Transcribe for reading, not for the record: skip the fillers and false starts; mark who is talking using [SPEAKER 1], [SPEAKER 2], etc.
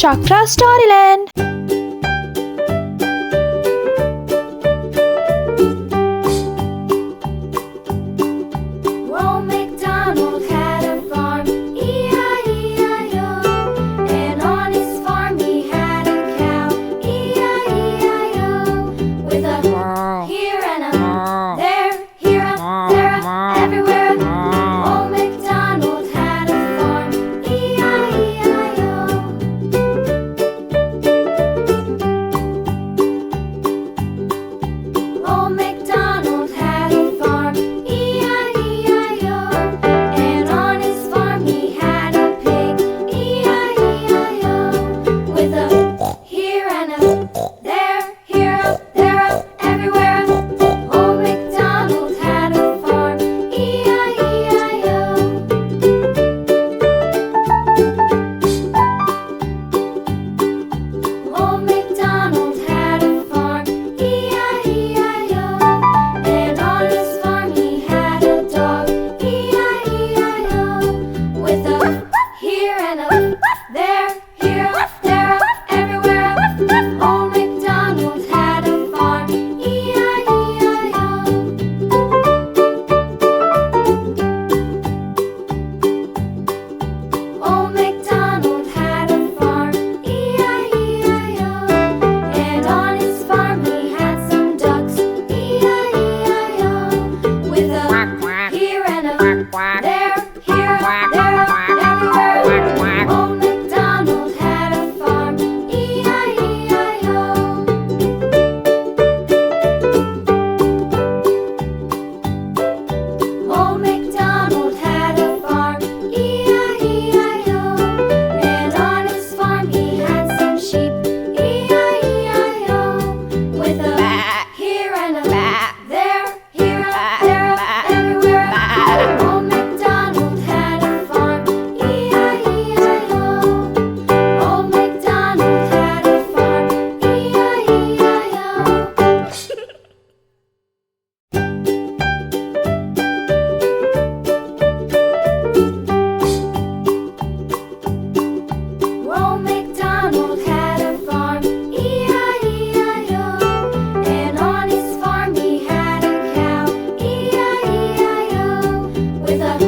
[SPEAKER 1] Shakra Storyland.
[SPEAKER 2] Old MacDonald had a farm, E-I-E-I-O. And on his farm he had a cow, E-I-E-I-O. With a here and a there, here a there, a everywhere. Old MacDonald had a farm, E-I-E-I-O. Old MacDonald had a farm, E-I-E-I-O. And on his farm he had a pig, E-I-E-I-O. With a here and a there, here a there, a everywhere. Old MacDonald had a farm, E-I-E-I-O. Old MacDonald had a farm, E-I-E-I-O. And on his farm he had a dog, E-I-E-I-O. With a here and a there, here a there, a everywhere. Old MacDonald had a farm, E-I-E-I-O. Old MacDonald had a farm, E-I-E-I-O. And on his farm he had some ducks, E-I-E-I-O. With a here and a there, here, there, everywhere. Old MacDonald had a farm, E-I-E-I-O. Old MacDonald had a farm, E-I-E-I-O. And on his farm he had some sheep, E-I-E-I-O. With a here and a there, here, there, everywhere. Old MacDonald had a farm, E-I-E-I-O. Old MacDonald had a farm, E-I-E-I-O. Old MacDonald had a farm, E-I-E-I-O. And on his farm he had a cow, E-I-E-I-O. With a